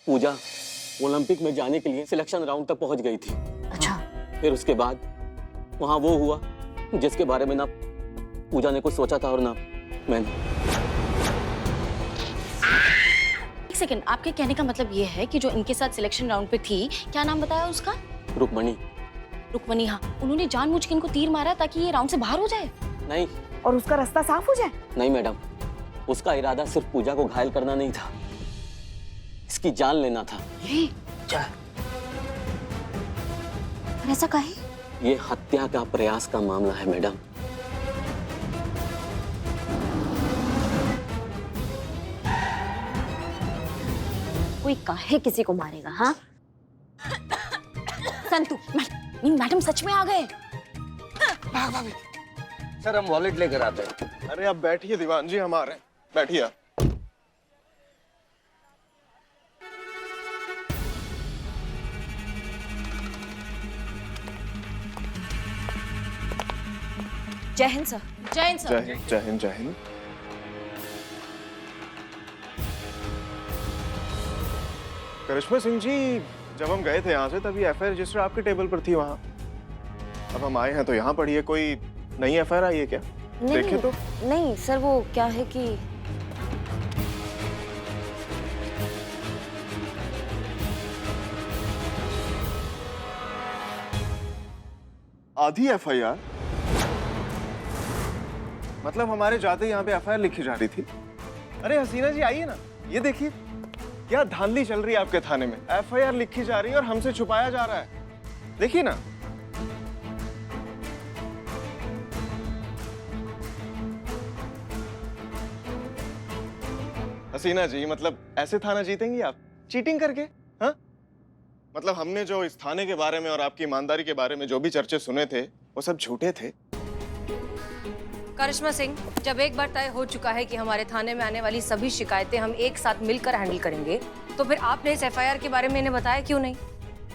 पूजा Olympic में जाने के लिए सिलेक्शन राउंड तक पहुंच गई थी। अच्छा। फिर उसके बाद वहां वो हुआ जिसके बारे में ना पूजा ने कुछ सोचा था और ना मैंने। एक सेकंड, आपके कहने का मतलब ये है कि जो इनके साथ सिलेक्शन राउंड पे थी, क्या नाम बताया उसका? रुक्मणी। रुक्मणी, हाँ। उन्होंने जानबूझ के इनको तीर मारा ताकि ये राउंड से बाहर हो जाए? नहीं। और उसका रास्ता साफ हो जाए? नहीं मैडम, उसका इरादा सिर्फ पूजा को घायल करना नहीं था, इसकी जान लेना था। ये ऐसा काहे? ये हत्या का प्रयास का मामला है मैडम। कोई काहे किसी को मारेगा? हाँ संतु, मैडम सच में आ गए। भाभी। सर हम वॉलेट लेकर आते हैं। अरे आप बैठिए दीवान जी, हम आ रहे हैं, बैठिए आप। जय हिंद सर। जय हिंद सर। जय हिंद, जय हिंद, जय हिंद। करिश्मा सिंह जी, जब हम गए थे यहाँ से तभी एफआईआर रजिस्टर आपके टेबल पर थी वहाँ। अब हम आए हैं तो यहाँ पढ़िए, कोई नई एफआईआर आई है क्या? देखे तो। नहीं सर, वो क्या है कि आधी एफआईआर? मतलब हमारे जाते यहाँ पे एफआईआर लिखी जा रही थी। अरे हसीना जी आइए ना, ये देखिए क्या धांधली चल रही है आपके थाने में। एफआईआर लिखी जा रही है और हमसे छुपाया जा रहा है, देखिए ना। हसीना जी, मतलब ऐसे थाना जीतेंगी आप चीटिंग करके? हाँ, मतलब हमने जो इस थाने के बारे में और आपकी ईमानदारी के बारे में जो भी चर्चे सुने थे वो सब झूठे थे। करिश्मा सिंह, जब एक बार तय हो चुका है कि हमारे थाने में आने वाली सभी शिकायतें हम एक साथ मिलकर हैंडल करेंगे, तो फिर आपने इस एफआईआर के बारे में इन्हें बताया क्यों नहीं?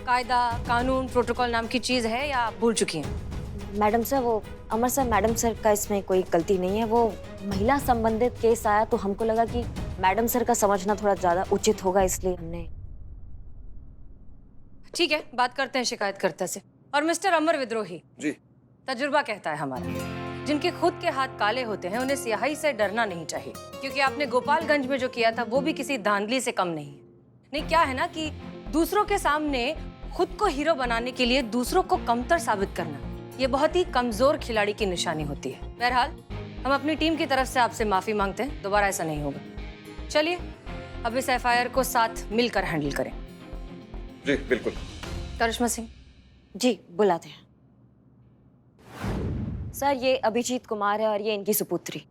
कायदा, कानून, प्रोटोकॉल नाम की चीज है या आप भूल चुकी हैं? मैडम सर, वो अमर सर, मैडम सर का इसमें कोई गलती नहीं है। वो महिला संबंधित केस आया तो हमको लगा कि मैडम सर का समझना थोड़ा ज्यादा उचित होगा, इसलिए हमने। ठीक है, बात करते हैं शिकायतकर्ता से। और मिस्टर अमर विद्रोही जी। तजुर्बा कहता है हमारा, जिनके खुद के हाथ काले होते हैं उन्हें स्याही से डरना नहीं चाहिए, क्योंकि आपने गोपालगंज में जो किया था वो भी किसी धांधली से कम नहीं है। नहीं, क्या है ना कि दूसरों के सामने खुद को हीरो बनाने के लिए दूसरों को कमतर साबित करना, ये बहुत ही कमजोर खिलाड़ी की निशानी होती है। बहरहाल, हम अपनी टीम की तरफ से आपसे माफी मांगते हैं, दोबारा ऐसा नहीं होगा। चलिए अब इस एफआईआर को साथ मिलकर हैंडल करें। जी बिल्कुल। करिश्मा सिंह जी बुलाते हैं। सर, ये अभिजीत कुमार है और ये इनकी सुपुत्री।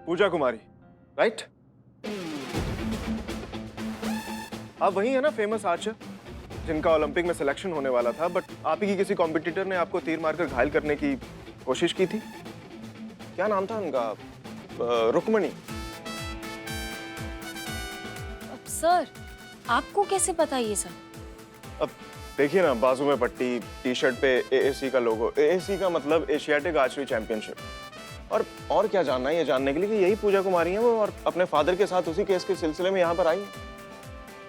पूजा कुमारी, राइट? आप वही है ना, फेमस आर्चर जिनका ओलंपिक में सिलेक्शन होने वाला था, बट आप ही की किसी कॉम्पिटिटर ने आपको तीर मारकर घायल करने की कोशिश की थी। क्या नाम था उनका? रुक्मणी। सर, आपको कैसे पता ये सब? अब देखिए ना, बाजू में पट्टी, टी शर्ट पे एएसी का लोगो। एएसी का मतलब एशियाटिक आर्चरी चैंपियनशिप। और क्या जानना है ये जानने के लिए कि यही पूजा कुमारी है वो, और अपने फादर के साथ उसी केस के सिलसिले में यहाँ पर आई है।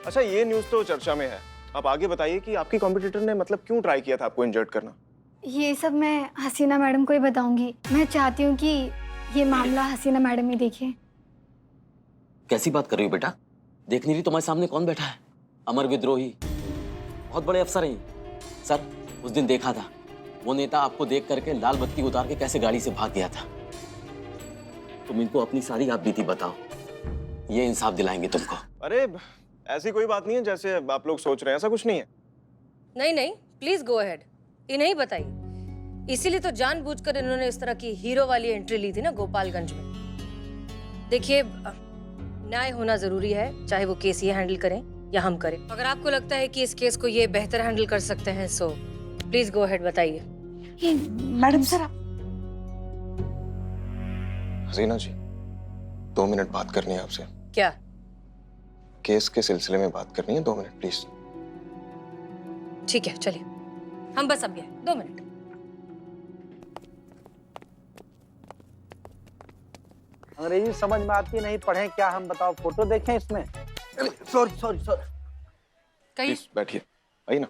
अच्छा, ये न्यूज़ तो चर्चा में है, आप आगे बताइए कि आपकी कॉम्पिटिटर ने मतलब क्यों ट्राई किया था आपको इंजर्ड करना? ये सब मैं हसीना मैडम को ही बताऊंगी। मैं चाहती हूँ कि ये मामला हसीना मैडम ही देखे। कैसी बात कर रही हो बेटा? देख नहीं रही तुम्हारे सामने कौन बैठा है? अमर विद्रोही, बहुत बड़े अफसर हैं। सर, उस दिन देखा था वो नेता आपको देख करके लाल बत्ती उतार के कैसे गाड़ी से भाग गया था। तुम इनको अपनी सारी आप बीती बताओ, ये इंसाफ दिलाएंगे तुमको। अरे ऐसी कोई बात नहीं है जैसे आप लोग सोच रहे हैं, ऐसा कुछ नहीं है। नहीं नहीं, प्लीज गो अहेड, इन्हें ही बताइए। इसीलिए तो जानबूझकर इन्होंने इस तरह की हीरो वाली एंट्री ली थी ना गोपालगंज में। देखिए, न्याय होना जरूरी है, चाहे वो केस ये हैंडल करें या हम करें। अगर आपको लगता है कि इस केस को ये बेहतर हैंडल कर सकते हैं, सो प्लीज गो अहेड, बताइए। ये मैडम सर, हसीना जी, 2 मिनट बात करनी है आपसे। क्या? केस के सिलसिले में बात करनी है, 2 मिनट प्लीज। ठीक है चलिए, हम बस अब गए, 2 मिनट। अंग्रेजी समझ में आती नहीं, पढ़े क्या हम, बताओ फोटो देखें इसमें। Sorry sorry sorry. कहिए। प्लीज बैठिए, आइए ना।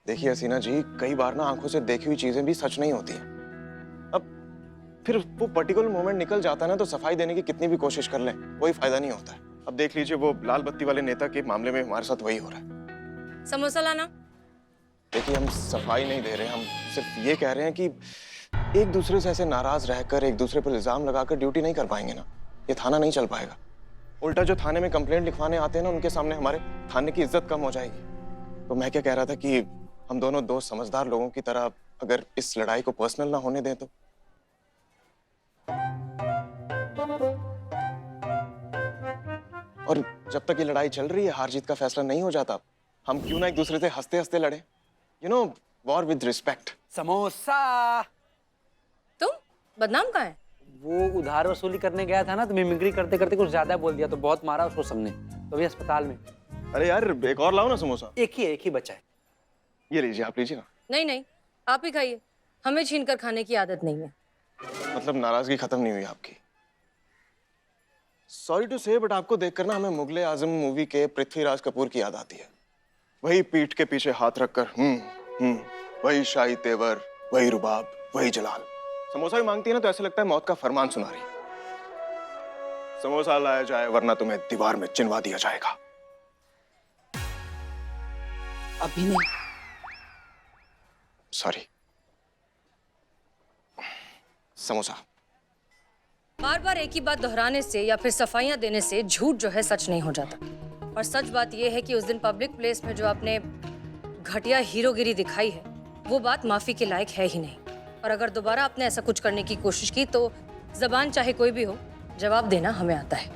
देखिए हसीना जी, कई बार ना आंखों से देखी हुई चीजें भी सच नहीं होती हैं। अब फिर वो पर्टिकुलर मोमेंट निकल जाता है ना, तो सफाई देने की कितनी भी कोशिश कर लें कोई फायदा नहीं होता है। अब देख लीजिए, वो लाल बत्ती वाले नेता के मामले में हमारे साथ वही हो रहा है। समोसा लाना। देखिए हम सफाई नहीं दे रहे, हम सिर्फ ये कह रहे हैं कि एक दूसरे से ऐसे नाराज रहकर एक दूसरे पर इल्जाम लगाकर ड्यूटी नहीं कर पाएंगे ना, ये थाना नहीं चल पाएगा। उल्टा जो थाने में कंप्लेंट लिखवाने आते हैं ना, उनके सामने हमारे थाने की इज्जत कम हो जाएगी। तो मैं क्या कह रहा था कि हम दोनों दोस्त समझदार लोगों की तरह अगर इस लड़ाई को पर्सनल ना होने दें तो। और जब तक ये लड़ाई चल रही है, हार जीत का फैसला नहीं हो जाता, हम क्यों ना एक दूसरे से हंसते हंसते लड़े। You know, war with respect. Samosa. तुम बदनाम कहाँ है? वो उधार वसूली करने गया था ना, तो मिमिक्री करते करते कुछ ज्यादा बोल दिया, तो बहुत मारा उसको सबने, तो अभी अस्पताल में। अरे यार एक और लाओ ना समोसा। एक ही बचा है। ये लीजिए, आप लीजिए ना। नहीं नहीं, आप ही खाइए, हमें छीन कर खाने की आदत नहीं है। मतलब नाराजगी खत्म नहीं हुई आपकी? सॉरी टू से, बट आपको देखकर ना हमें मुगले आजम मूवी के पृथ्वीराज कपूर की याद आती है। वही पीठ के पीछे हाथ रखकर वही शाही तेवर, वही रुबाब, वही जलाल। समोसा भी मांगती है ना, तो ऐसा लगता है मौत का फरमान सुना रही। समोसा लाया जाए वरना तुम्हें दीवार में चिनवा दिया जाएगा। अभी नहीं। सॉरी। समोसा। बार बार एक ही बात दोहराने से या फिर सफाइयां देने से झूठ जो है सच नहीं हो जाता। और सच बात यह है कि उस दिन पब्लिक प्लेस में जो आपने घटिया हीरोगिरी दिखाई है, वो बात माफी के लायक है ही नहीं। और अगर दोबारा आपने ऐसा कुछ करने की कोशिश की तो जबान चाहे कोई भी हो, जवाब देना हमें आता है।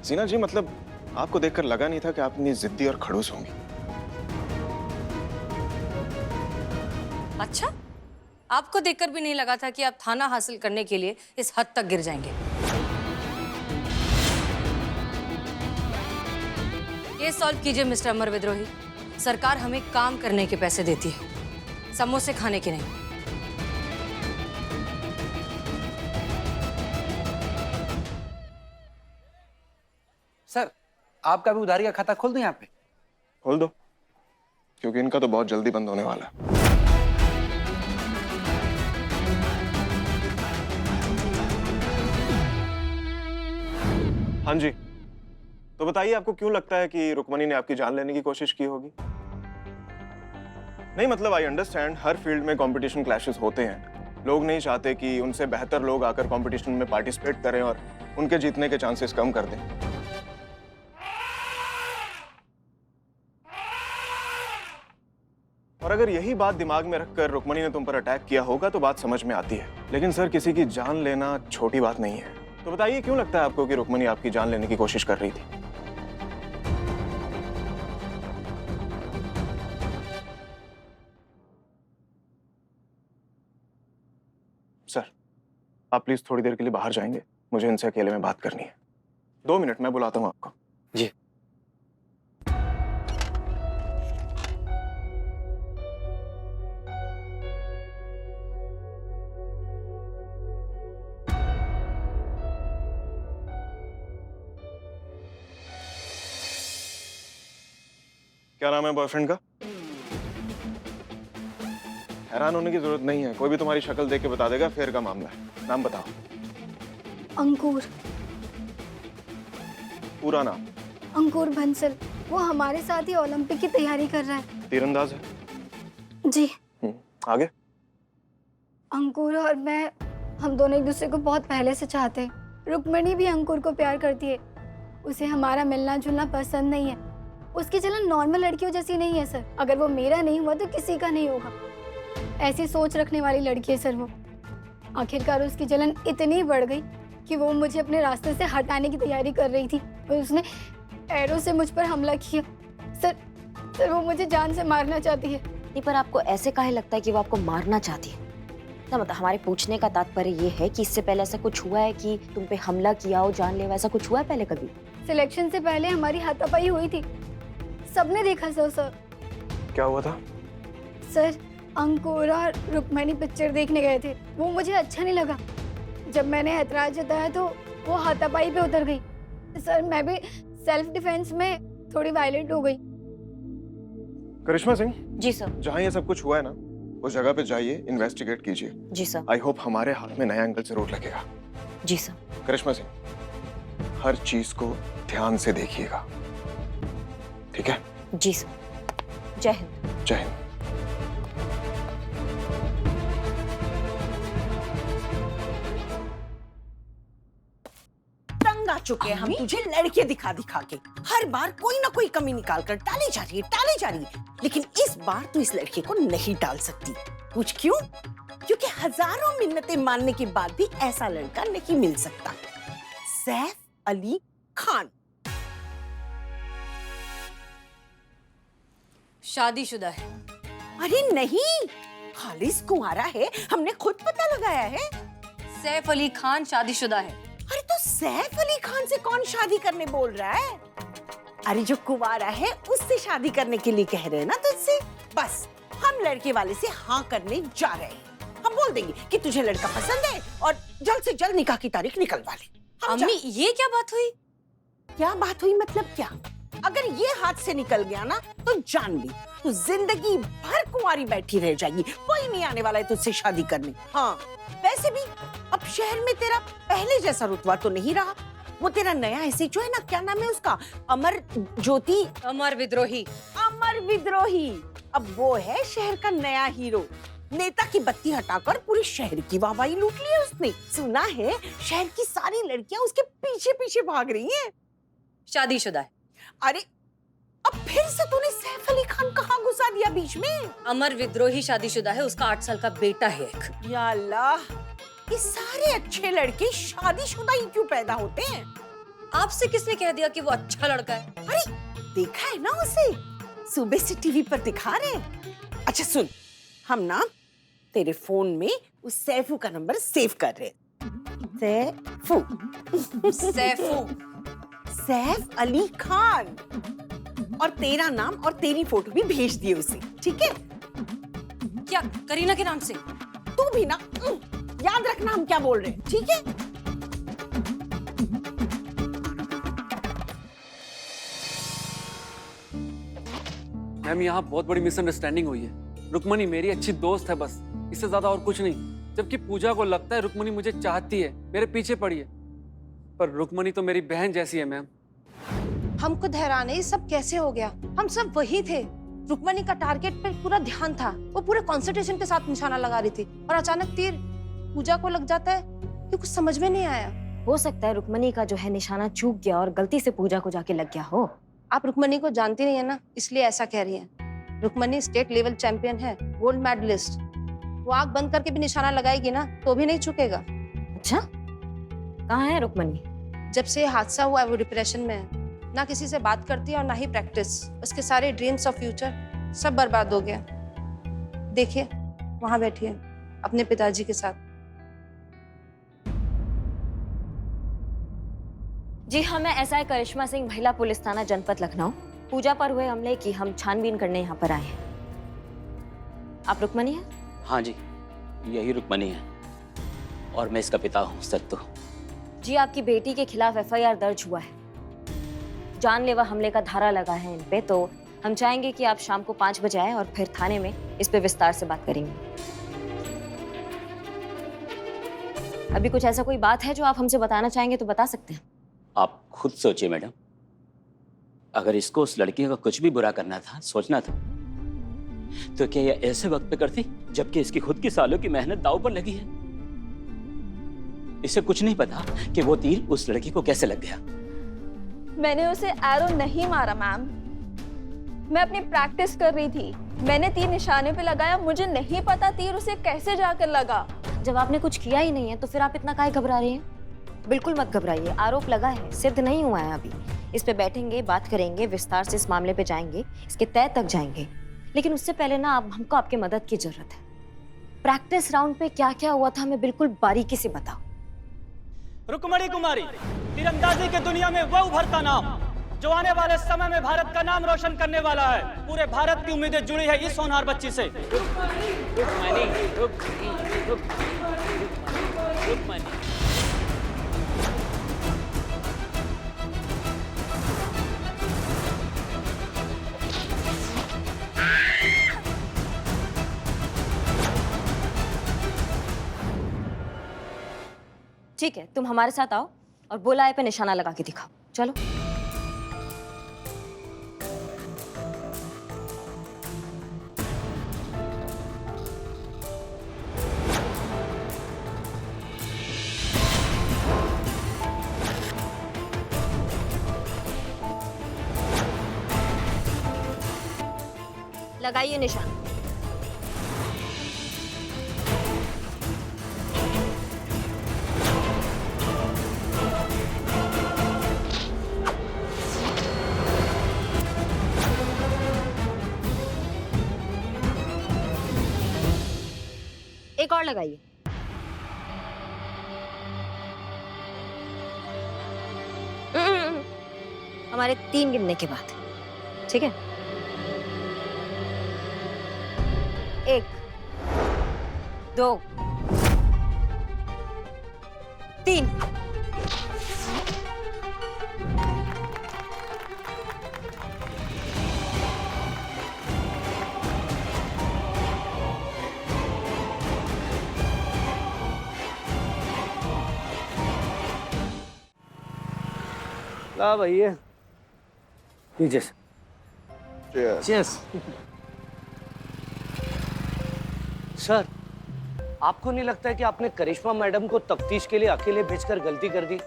जीना जी, मतलब आपको देखकर लगा नहीं था कि आप इतनी जिद्दी और खड़ूस होंगी। अच्छा, आपको देखकर भी नहीं लगा था कि आप थाना हासिल करने के लिए इस हद तक गिर जाएंगे? केस सॉल्व कीजिए मिस्टर अमर विद्रोही। सरकार हमें काम करने के पैसे देती है, समोसे खाने के नहीं। सर, आपका भी उधारी का खाता खोल दूं यहाँ पे? खोल दो, क्योंकि इनका तो बहुत जल्दी बंद होने वाला है। हाँ जी, तो बताइए आपको क्यों लगता है कि रुक्मणी ने आपकी जान लेने की कोशिश की होगी? नहीं मतलब आई अंडरस्टैंड, हर फील्ड में कंपटीशन क्लैशेस होते हैं। लोग नहीं चाहते कि उनसे बेहतर लोग आकर कंपटीशन में पार्टिसिपेट करें और उनके जीतने के चांसेस कम कर दें। और अगर यही बात दिमाग में रखकर रुक्मणी ने तुम पर अटैक किया होगा तो बात समझ में आती है। लेकिन सर, किसी की जान लेना छोटी बात नहीं है। तो बताइए क्यों लगता है आपको कि रुक्मणी आपकी जान लेने की कोशिश कर रही थी? सर, आप प्लीज थोड़ी देर के लिए बाहर जाएंगे, मुझे इनसे अकेले में बात करनी है। 2 मिनट, मैं बुलाता हूं आपको। जी। क्या नाम है बॉयफ्रेंड का? हैरान होने की जरूरत नहीं है, कोई भी तुम्हारी शक्ल देख के बता देगा फेयर का मामला है। नाम बताओ। अंकुर। पूरा नाम? अंकुर बंसल। वो हमारे साथ ही ओलंपिक की तैयारी कर रहा है। तीरंदाज है? जी। आगे? अंकुर और मैं, हम दोनों एक दूसरे को बहुत पहले से चाहते हैं। रुक्मणी भी अंकुर को प्यार करती है। उसे हमारा मिलना जुलना पसंद नहीं है। उसकी चलन नॉर्मल लड़कियों जैसी नहीं है सर। अगर वो मेरा नहीं हुआ तो किसी का नहीं होगा, ऐसी सोच रखने वाली लड़की है सर वो। आखिरकार उसकी जलन इतनी बढ़ गई कि वो मुझे अपने रास्ते से हटाने की तैयारी कर रही थी और उसने एरो से मुझ पर हमला किया। सर वो मुझे जान से मारना चाहती है। नहीं, पर आपको ऐसे काहे लगता है कि वो आपको मारना चाहती है? ना मतलब हमारे पूछने का तात्पर्य ये है कि इससे पहले ऐसा कुछ हुआ है कि तुम पे हमला किया हो, जानलेवा, ऐसा कुछ हुआ है पहले कभी? सिलेक्शन से पहले हमारी हाथापाई हुई थी, सबने देखा सर। क्या हुआ था? सर, अंकुर और रुक्मणी पिक्चर देखने गए थे, वो मुझे अच्छा नहीं लगा। जब मैंने ऐतराज जताया तो वो हाथापाई पे उतर गई। सर, मैं भी सेल्फ डिफेंस में थोड़ी वायलेंट हो गई। करिश्मा सिंह, जी सर। जहाँ ये सब कुछ हुआ है ना, उस जगह पे जाइए, इन्वेस्टिगेट कीजिए। जी सर। आई होप हमारे हाथ में नया एंगल जरूर लगेगा। जी सर। करिश्मा सिंह, हर चीज को ध्यान से देखिएगा, ठीक है? जी सर। जय हिंद। जय हिंद। तंग आ चुके हैं हम तुझे लड़के दिखा दिखा के। हर बार कोई ना कोई कमी निकाल कर टाली जा रही है। लेकिन इस बार तू इस लड़के को नहीं टाल सकती। पूछ क्यों? क्योंकि हजारों मिन्नतें मानने के बाद भी ऐसा लड़का नहीं मिल सकता। सैफ अली खान शादीशुदा है। अरे नहीं, खालिस कुंवारा है, हमने खुद पता लगाया है। सैफ अली खान शादीशुदा है। अरे तो सैफ अली खान से कौन शादी करने बोल रहा है? अरे जो कुंवारा है उससे शादी करने के लिए कह रहे हैं ना तुझसे। बस हम लड़के वाले से हाँ करने जा रहे हैं। हम बोल देंगे कि तुझे लड़का पसंद है और जल्द से जल्द निकाह की तारीख निकलवा ले। अम्मी, ये क्या बात हुई? क्या बात हुई मतलब क्या? अगर ये हाथ से निकल गया ना तो जान ली तू जिंदगी भर कुंवारी बैठी रह जाएगी। कोई नहीं आने वाला है तुझसे शादी करने। हाँ, वैसे भी अब शहर में तेरा पहले जैसा रुतबा तो नहीं रहा। वो तेरा नया एसएचओ है ना, क्या नाम है उसका? अमर ज्योति। अमर विद्रोही। अमर विद्रोही अब वो है शहर का नया हीरो। नेता की बत्ती हटाकर पूरे शहर की वाहवाही लूट ली है उसने। सुना है शहर की सारी लड़कियां उसके पीछे पीछे भाग रही हैं। शादीशुदा है। अरे अब फिर से तूने सैफ अली खान कहाँ घुसा दिया बीच में? अमर विद्रोही शादीशुदा है, उसका 8 साल का बेटा है एक। या अल्लाह, ये सारे अच्छे लड़के शादीशुदा ही क्यों पैदा होते हैं? आपसे किसने कह दिया कि वो अच्छा लड़का है? अरे देखा है ना उसे, सुबह से टीवी पर दिखा रहे हैं। अच्छा सुन, हम ना तेरे फोन में उस सैफू का नंबर सेव कर रहे हैं। सैफ अली खान, और तेरा नाम और तेरी फोटो भी भेज दिए उसे, ठीक है? क्या करीना के नाम से? तू भी ना याद रखना हम क्या बोल रहे हैं, ठीक है? मैम, यहाँ बहुत बड़ी मिसअंडरस्टैंडिंग हुई है। रुक्मणी मेरी अच्छी दोस्त है बस, इससे ज्यादा और कुछ नहीं। जबकि पूजा को लगता है रुक्मणी मुझे चाहती है, मेरे पीछे पड़ी है, पर रुक्मणी तो मेरी बहन जैसी है मैम। हम खुद हैरान है, ये सब कैसे हो गया? हम सब वही थे, रुक्मणी का टारगेट पे पूरा ध्यान था, वो पूरे कंसंट्रेशन के साथ निशाना लगा रही थी और अचानक तीर पूजा को लग जाता है। ये कुछ समझ में नहीं आया। हो सकता है रुक्मणी का जो है निशाना चूक गया और गलती से पूजा को जाके लग गया हो। आप रुक्मणी को जानती नहीं है ना, इसलिए ऐसा कह रही है। रुक्मणी स्टेट लेवल चैंपियन है, गोल्ड मेडलिस्ट। वो आंख बंद करके भी निशाना लगाएगी ना तो भी नहीं चुकेगा। अच्छा, कहाँ है रुक्मणी? जब से हादसा हुआ है वो डिप्रेशन में है, ना किसी से बात करती है और ना ही प्रैक्टिस। उसके सारे ड्रीम्स और फ्यूचर सब बर्बाद हो गया। देखिए वहां बैठी है अपने पिताजी के साथ। जी हाँ, मैं एसआई करिश्मा सिंह, महिला पुलिस थाना जनपद लखनऊ। पूजा पर हुए हमले की हम छानबीन करने यहाँ पर आए हैं। आप रुक्मणी हैं? हाँ जी, यही रुक्मणी है और मैं इसका पिता हूँ सत्तू। जी, आपकी बेटी के खिलाफ एफआईआर दर्ज हुआ है। जानलेवा हमले का धारा लगा है इन पे, तो हम चाहेंगे कि आप शाम को 5 बजे आए और फिर थाने में इस पे विस्तार से बात करेंगे। अभी कुछ ऐसा कोई बात है जो आप हमसे बताना चाहेंगे तो बता सकते हैं। आप खुद सोचिए मैडम, अगर इसको उस लड़की का कुछ भी बुरा करना था, सोचना था, तो क्या ये ऐसे वक्त पे करती जबकि इसकी खुद की सालों की मेहनत दांव पर लगी है? इसे कुछ नहीं पता कि वो तीर उस लड़की को कैसे लग गया। मैंने उसे एरो नहीं मारा मैम, मैं अपनी प्रैक्टिस कर रही थी। मैंने तीर निशाने पे लगाया, मुझे नहीं पता तीर उसे कैसे जाकर लगा। जब आपने कुछ किया ही नहीं है तो फिर आप इतना काहे घबरा रहे हैं? बिल्कुल मत घबराइए, आरोप लगा है, सिद्ध नहीं हुआ है अभी। इस पे बैठेंगे, बात करेंगे, विस्तार से इस मामले पे जाएंगे, इसके तह तक जाएंगे। लेकिन उससे पहले ना अब हमको आपकी मदद की जरूरत है। प्रैक्टिस राउंड पे क्या क्या हुआ था हमें बिल्कुल बारीकी से बताओ। रुक्मणी कुमारी, तीरंदाजी की दुनिया में वो उभरता नाम जो आने वाले समय में भारत का नाम रोशन करने वाला है। पूरे भारत की उम्मीदें जुड़ी है इस होनहार बच्ची से। ठीक है, तुम हमारे साथ आओ और बुलाए पे निशाना लगा के दिखाओ। चलो। लगाइए निशान। एक और लगाइए। हमारे 3 गिनने के बाद, ठीक है? 1, 2, 3। ला भैया, लीजिए Cheers. सर, आपको नहीं लगता है कि आपने करिश्मा मैडम को तफ्तीश के लिए अकेले भेजकर गलती कर दी?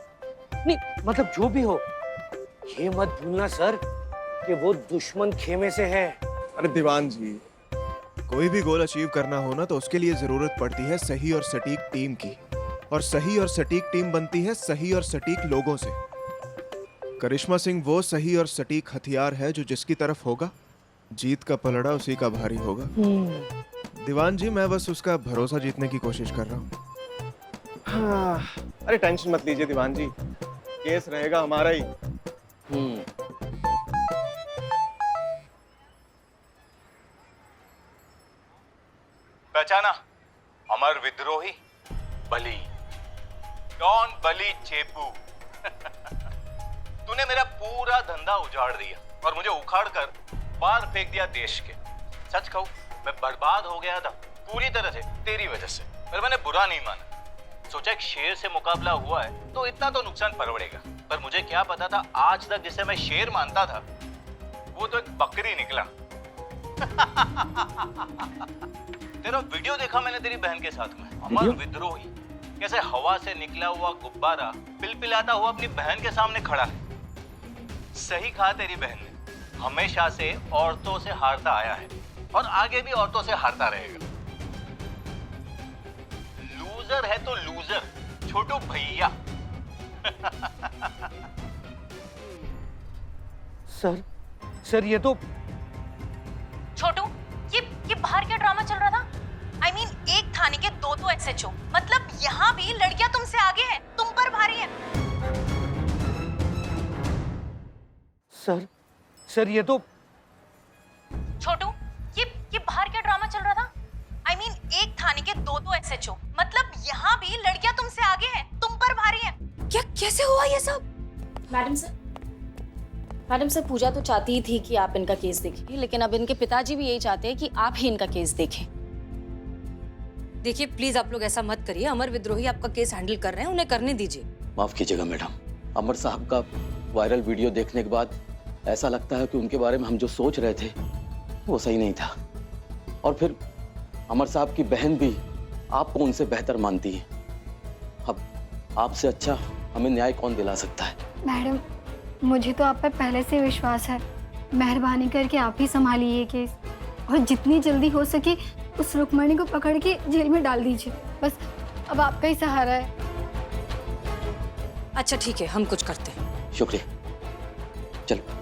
नहीं, मतलब जो भी हो, ये मत भूलना सर कि वो दुश्मन खेमे से है। अरे दीवान जी, कोई भी गोल अचीव करना हो ना तो उसके लिए जरूरत पड़ती है सही और सटीक टीम की, और सही और सटीक टीम बनती है सही और सटीक लोगों से। करिश्मा सिंह वो सही और सटीक हथियार है जो जिसकी तरफ होगा, जीत का पलड़ा उसी का भारी होगा। दीवान जी, मैं बस उसका भरोसा जीतने की कोशिश कर रहा हूँ। हाँ, अरे टेंशन मत लीजिए दीवान जी, केस रहेगा हमारा ही। पहचाना? अमर विद्रोही बली, डॉन बली चेपू। तूने मेरा पूरा धंधा उजाड़ दिया और मुझे उखाड़ कर बाहर फेंक दिया देश के। सच कहूं, मैं बर्बाद हो गया था पूरी तरह से तेरी वजह से, पर मैंने बुरा नहीं माना। सोचा एक शेर से मुकाबला हुआ है तो इतना तो नुकसान परवड़ेगा, पर मुझे क्या पता था आज तक जिसे मैं शेर मानता था वो तो एक बकरी निकला। तेरा वीडियो देखा मैंने तेरी बहन के साथ में, अमर विद्रोही कैसे हवा से निकला हुआ गुब्बारा पिलपिलाता हुआ अपनी बहन के सामने खड़ा है। सही कहा तेरी बहन ने, हमेशा से औरतों से हारता आया है और आगे भी औरतों से हारता रहेगा। लूजर है तो लूजर, छोटू भैया। सर ये तो छोटू, ये बाहर क्या ड्रामा चल रहा था? I mean, एक थाने के 2 SHO, मतलब यहाँ भी लड़कियां तुमसे आगे हैं, तुम पर भारी है। सर ये तो छोटू, ये बाहर क्या ड्रामा चल रहा था? I mean, एक थाने के 2 SHO, मतलब यहाँ भी लड़कियां तुमसे आगे हैं, तुम पर भारी है। क्या कैसे हुआ ये सब? मैडम सर, पूजा तो चाहती ही थी कि आप इनका केस देखें, लेकिन अब इनके पिताजी भी यही चाहते हैं कि आप ही इनका केस देखें। देखिए प्लीज आप लोग ऐसा मत करिए, अमर विद्रोही आपका केस हैंडल कर रहे हैं, उन्हें करने दीजिए। माफ कीजिएगा मैडम, अमर साहब का वायरल वीडियो देखने के बाद ऐसा लगता है कि उनके बारे में हम जो सोच रहे थे वो सही नहीं था, और फिर अमर साहब की बहन भी आपको उनसे बेहतर मानती है। अब आपसे अच्छा हमें न्याय कौन दिला सकता है? मैडम, मुझे तो आप पर पहले से विश्वास है। मेहरबानी करके आप ही संभालिए ये केस, और जितनी जल्दी हो सके उस रुक्मणी को पकड़ के जेल में डाल दीजिए। बस अब आपका ही सहारा है। अच्छा ठीक है, हम कुछ करते हैं। शुक्रिया, चलो।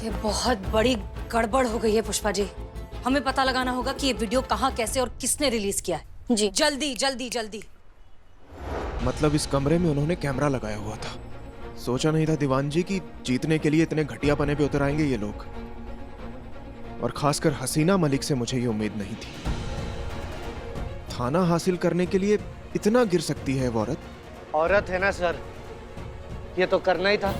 ये बहुत बड़ी गड़बड़ हो गई है पुष्पा जी। हमें पता लगाना होगा कि ये वीडियो कहाँ, कैसे और किसने रिलीज किया है। जी जल्दी जल्दी जल्दी। मतलब इस कमरे में उन्होंने कैमरा लगाया हुआ था। सोचा नहीं था दीवान जी कि जीतने के लिए इतने घटिया पने पे उतर आएंगे ये लोग, और खासकर हसीना मलिक से मुझे ये उम्मीद नहीं थी। थाना हासिल करने के लिए इतना गिर सकती है वो औरत। औरत है ना सर, ये तो करना ही था।